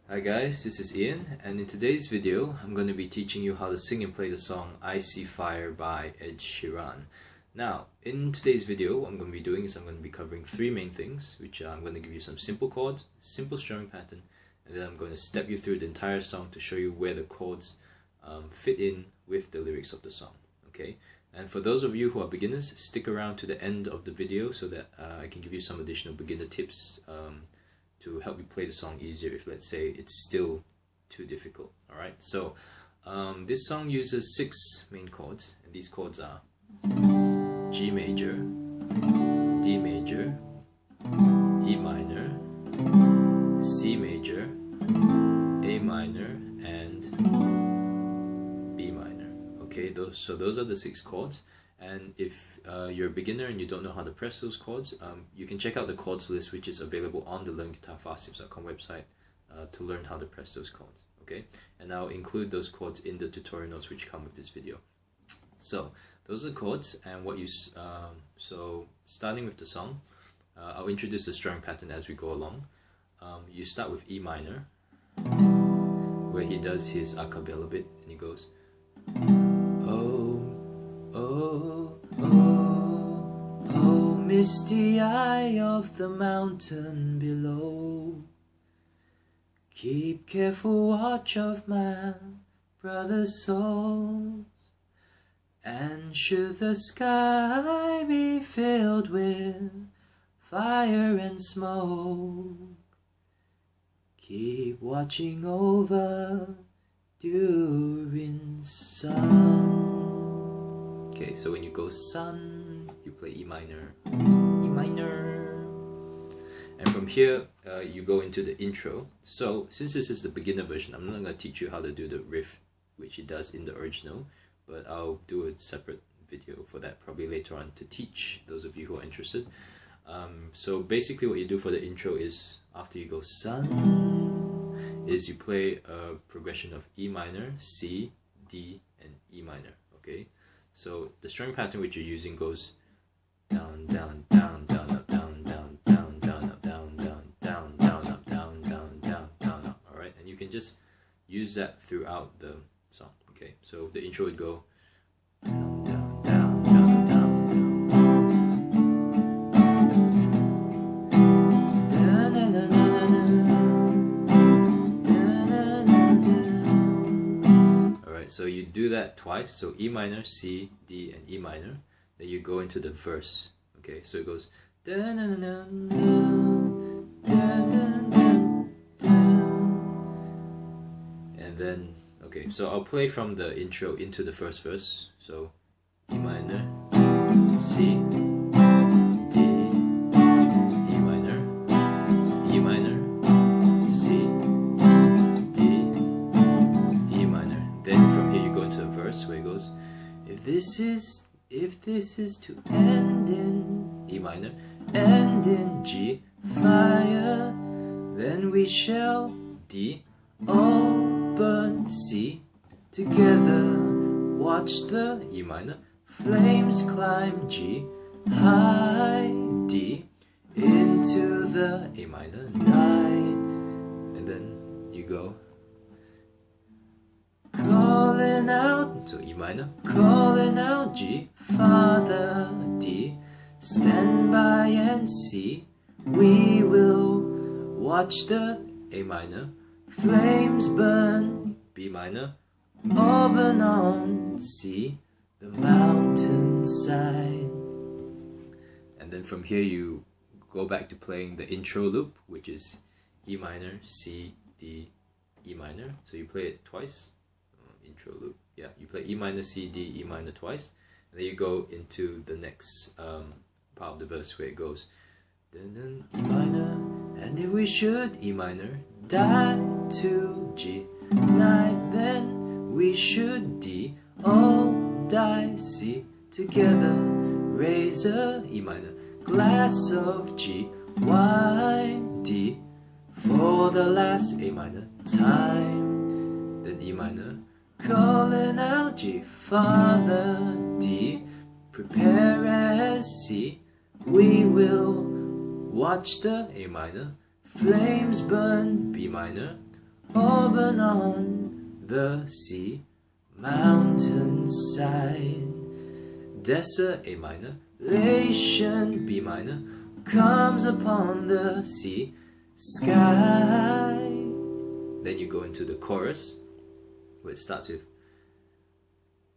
Hi guys, this is Ian, and in today's video I'm going to be teaching you how to sing and play the song I See Fire by Ed Sheeran. Now, in today's video what I'm going to be doing is I'm going to be covering three main things, which I'm going to give you some simple chords, simple strumming pattern, and then I'm going to step you through the entire song to show you where the chords fit in with the lyrics of the song. Okay, and for those of you who are beginners, stick around to the end of the video so that I can give you some additional beginner tips to help you play the song easier if, let's say, it's still too difficult. Alright, so this song uses 6 main chords, and these chords are G major, D major, E minor, C major, A minor, and B minor. Okay, those are the 6 chords. And if you're a beginner and you don't know how to press those chords, you can check out the chords list, which is available on the LearnGuitarFastTips.com website to learn how to press those chords. Okay, and I'll include those chords in the tutorial notes which come with this video. So those are the chords, and what you so starting with the song, I'll introduce the strumming pattern as we go along. You start with E minor, where he does his a cappella bit, and he goes, oh, oh, oh, oh, misty eye of the mountain below, keep careful watch of my brother's souls, and should the sky be filled with fire and smoke, keep watching over during sun. Okay, so when you go sun, you play E minor, E minor. And from here, you go into the intro. So, since this is the beginner version, I'm not going to teach you how to do the riff, which he does in the original, but I'll do a separate video for that probably later on to teach those of you who are interested. So basically what you do for the intro is, after you go sun, is you play a progression of E minor, C, D, and E minor, okay? So the strumming pattern which you're using goes down, down, down, down, up, down, down, down, down, up, down, down, down, down, up, down, down, down, down, up. Alright, and you can just use that throughout the song. Okay, so the intro would go down, down, down, down, down, down. Alright, so you do that twice, so E minor, C, D, and E minor. Then you go into the verse. Okay, so it goes and then, okay, so I'll play from the intro into the first verse. So E minor, C, D, E minor, E minor, C, D, E minor. Then from here you go into a verse where it goes, if this is to end in E minor, end in G, fire, then we shall D, open C, together watch the E minor, flames climb G, high D, into the A minor night, and then you go calling out, so E minor, calling out G, Father, D, stand by and see, we will watch the A minor, flames burn, B minor, open on C, the mountainside. And then from here you go back to playing the intro loop, which is E minor, C, D, E minor. So you play it twice. Intro loop, yeah, you play E minor, C, D, E minor twice, and then you go into the next part of the verse where it goes dun, dun, E minor, and if we should E minor, die to G, night, then we should D, all die C, together raise a E minor, glass of G, wine D, for the last A minor time, then E minor, calling out G, Father, D, prepare as C, we will watch the A minor, flames burn B minor, open on the sea, mountainside. Desert A minor, elation B minor, comes upon the sea, sky. Then you go into the chorus, where it starts with,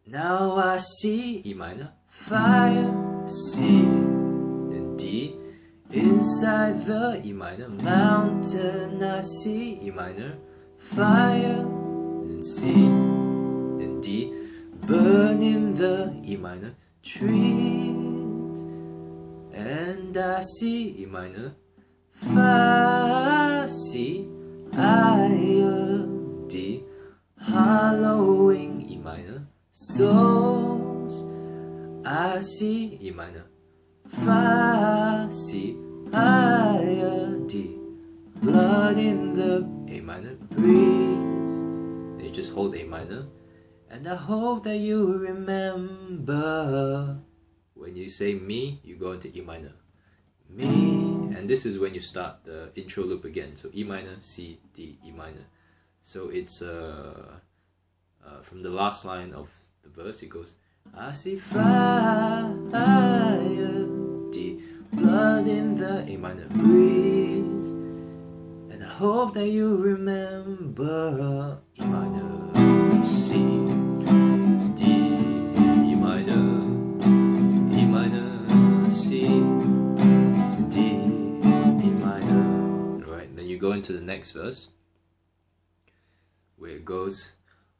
now I see E minor, fire, C, and D. Inside the E minor mountain, I see E minor, fire, and C, and D. Burning the E minor trees, and I see E minor, Fa, C, I, D. Hollowing E minor souls, I see E minor, Fa, C, I, D. Blood in the A minor breeze. Then you just hold A minor, and I hope that you remember. When you say me, you go into E minor, me, and this is when you start the intro loop again. So E minor, C, D, E minor. So it's from the last line of the verse, it goes, I see fire, D, blood in the A minor breeze, and I hope that you remember. E minor, C, D, E minor, E minor, C, D, E minor. Alright, then you go into the next verse, where it goes,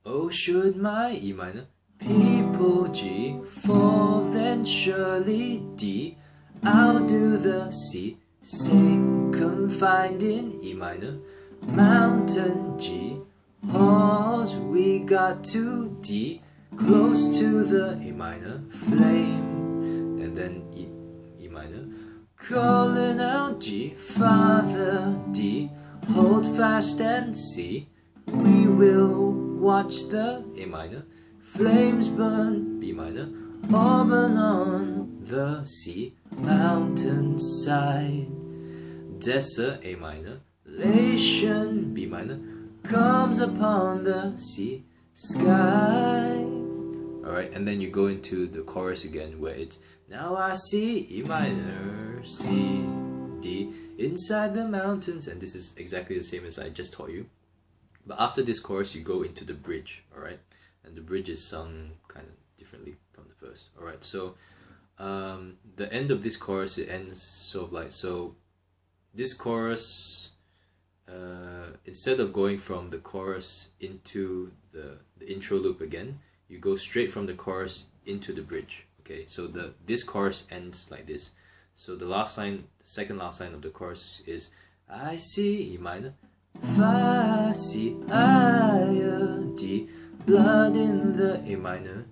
oh, should my E minor people G fall, then surely D, I'll do the C, sing confined in E minor, mountain G, halls we got to D, close to the A minor, flame, and then E minor, calling out G, Father D, hold fast and see, we will watch the A minor, flames burn B minor, open on the sea, mountainside. Desert A minor, elation B minor, comes upon the sea, sky. Alright, and then you go into the chorus again, where it's, now I see E minor, C, D, inside the mountains, and this is exactly the same as I just taught you. But after this chorus, you go into the bridge, alright? And the bridge is sung kind of differently from the verse, alright? So, the end of this chorus, it ends sort of like, so this chorus, instead of going from the chorus into the intro loop again, you go straight from the chorus into the bridge, okay? So this chorus ends like this. So the last line, the second last line of the chorus is, I see E minor, Fa, C, I, D, blood in the A minor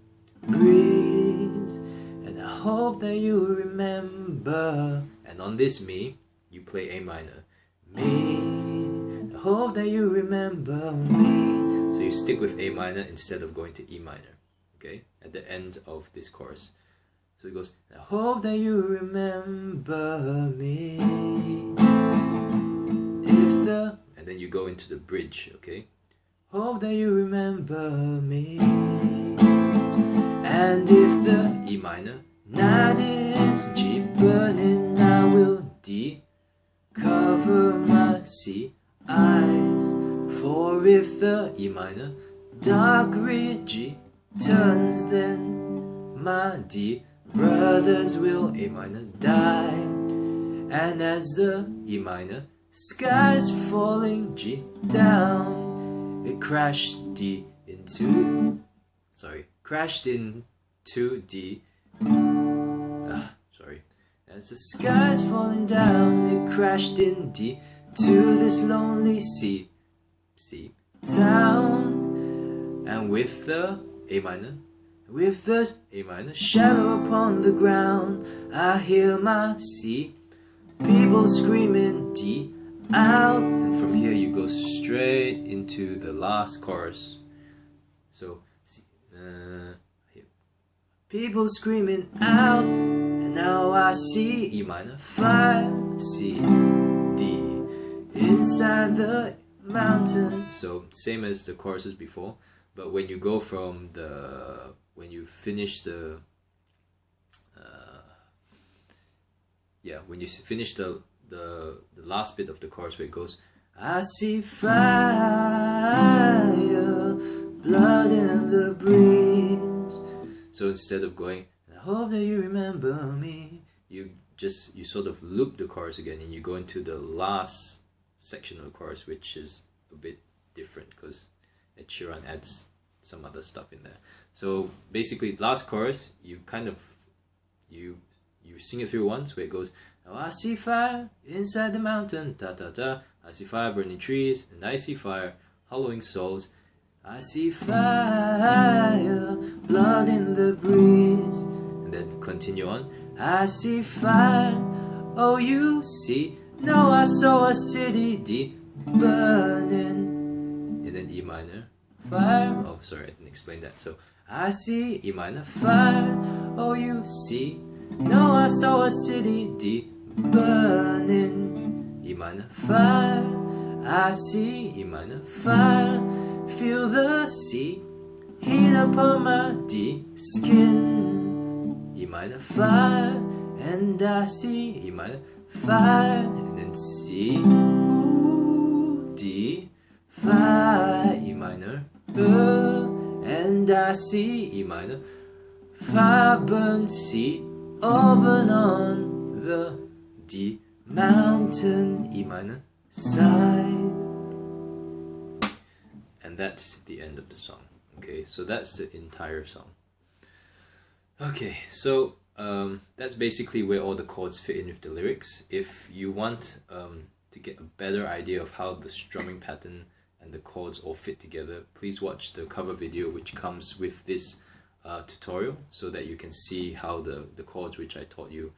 breeze, and I hope that you remember. And on this me, you play A minor, me, I hope that you remember me. So you stick with A minor instead of going to E minor, okay, at the end of this chorus. So it goes, I hope that you remember me. If the, and then you go into the bridge, okay? Hope that you remember me. And if the E minor, night is G burning, I will D, cover my C eyes. For if the E minor, dark red G turns, then my D brothers will A minor die. And as the E minor, sky's falling G down, it crashed D into, crashed into D, as the sky's falling down, it crashed in D to this lonely C town. And with the A minor, with the A minor shallow upon the ground, I hear my C people screaming D out. And from here you go straight into the last chorus. So people screaming out, and now I see E minor, 5, C, D, inside the mountain. So same as the choruses before, but when you go from when you finish the last bit of the chorus where it goes, I see fire, blood in the breeze. So instead of going, I hope that you remember me, you sort of loop the chorus again, and you go into the last section of the chorus, which is a bit different because Ed Sheeran adds some other stuff in there. So basically, last chorus, you sing it through once, where it goes, oh, I see fire inside the mountain, ta ta ta. I see fire burning trees, and I see fire hollowing souls. I see fire, blood in the breeze. And then continue on. I see fire, oh you see. Now I saw a city deep burning. And then E minor, fire. Oh, sorry, I didn't explain that. So I see E minor, fire, oh you see. Now I saw a city deep burning. E minor, fire. I see E minor, fire. Feel the sea heat upon my D skin. E minor, fire. And I see E minor, fire. And then C, ooh, D, fire. E minor, and I see E minor, fire burn C, open on the D mountain, E minor side. And that's the end of the song. Okay, so that's the entire song. Okay, so that's basically where all the chords fit in with the lyrics. If you want to get a better idea of how the strumming pattern and the chords all fit together, please watch the cover video which comes with this tutorial, so that you can see how the chords which I taught you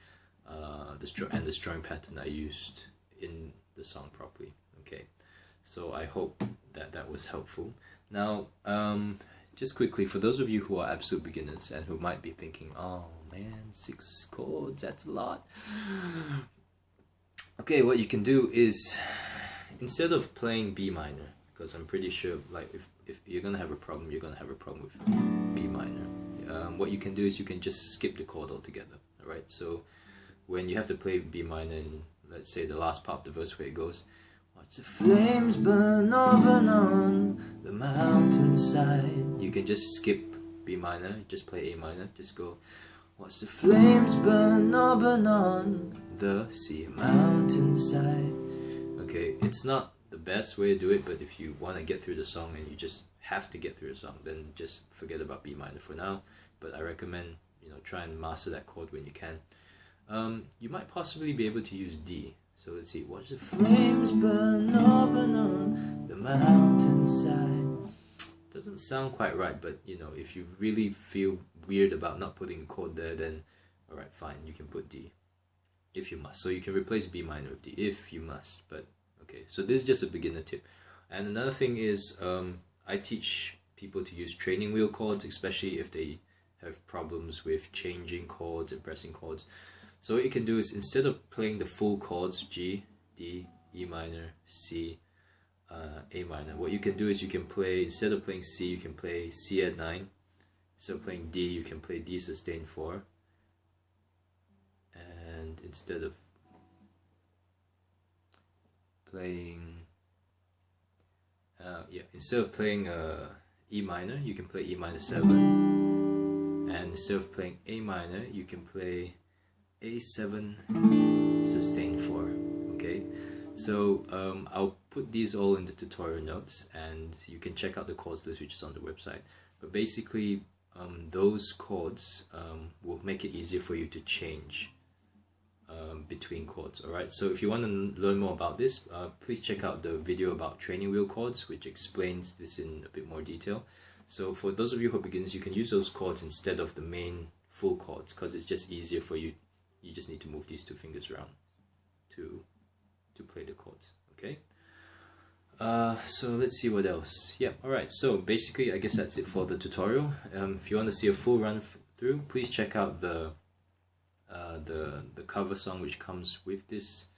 and the strumming pattern I used in the song properly. Okay, so I hope that was helpful. Now, just quickly, for those of you who are absolute beginners and who might be thinking, oh man, 6 chords, that's a lot. Okay, what you can do is, instead of playing B minor, because I'm pretty sure, like, if you're gonna have a problem, you're gonna have a problem with B minor. What you can do is you can just skip the chord altogether. Alright, so when you have to play B minor in, let's say, the last part of the verse where it goes, watch the flames burn over on the mountainside, you can just skip B minor, just play A minor, just go, watch the flames burn over on the C mountainside. Okay, it's not the best way to do it, but if you want to get through the song and you just have to get through the song, then just forget about B minor for now. But I recommend, try and master that chord when you can. You might possibly be able to use D. So let's see, watch the flames burn over on the mountainside. Doesn't sound quite right, but if you really feel weird about not putting a chord there, then alright, fine, you can put D if you must. So you can replace B minor with D if you must. But okay, so this is just a beginner tip. And another thing is, I teach people to use training wheel chords, especially if they have problems with changing chords and pressing chords. So what you can do is, instead of playing the full chords, G, D, E minor, C, A minor, what you can do is you can play, instead of playing C, you can play C add 9. Instead of playing D, you can play D sustain 4. And instead of playing, E minor, you can play E minor 7. And instead of playing A minor, you can play A7 sustain 4. Okay, so I'll put these all in the tutorial notes, and you can check out the chords list which is on the website. But basically, those chords will make it easier for you to change between chords. Alright, so if you want to learn more about this, please check out the video about training wheel chords, which explains this in a bit more detail. So for those of you who are beginners, you can use those chords instead of the main full chords, because it's just easier for you. You just need to move these 2 fingers around to play the chords. Okay, so let's see what else. Yeah, alright, so basically I guess that's it for the tutorial. If you want to see a full run through, please check out the cover song which comes with this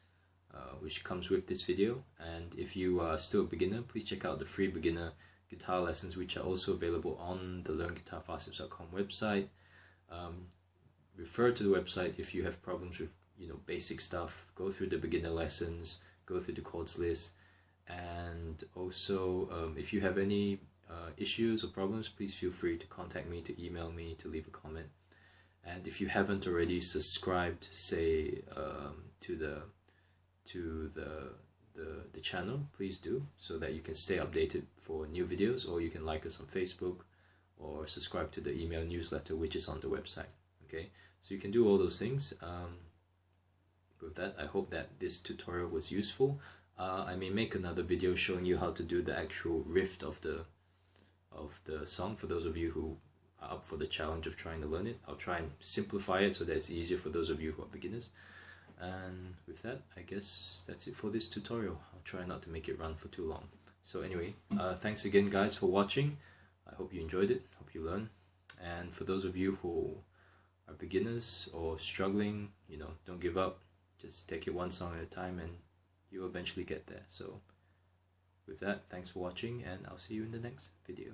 which comes with this video. And if you are still a beginner, please check out the free beginner guitar lessons, which are also available on the LearnGuitarFastTips.com website. Refer to the website if you have problems with basic stuff. Go through the beginner lessons, go through the chords list, and also if you have any issues or problems, please feel free to contact me, to email me, to leave a comment. And if you haven't already subscribed, say to the channel, please do, so that you can stay updated for new videos, or you can like us on Facebook or subscribe to the email newsletter, which is on the website. Okay, so you can do all those things. With that, I hope that this tutorial was useful. I may make another video showing you how to do the actual riff of the song, for those of you who are up for the challenge of trying to learn it. I'll try and simplify it so that it's easier for those of you who are beginners. And with that, I guess that's it for this tutorial. I'll try not to make it run for too long. So anyway, thanks again guys for watching. I hope you enjoyed it, hope you learned. And for those of you who are beginners or struggling, don't give up. Just take it one song at a time and you'll eventually get there. So with that, thanks for watching, and I'll see you in the next video.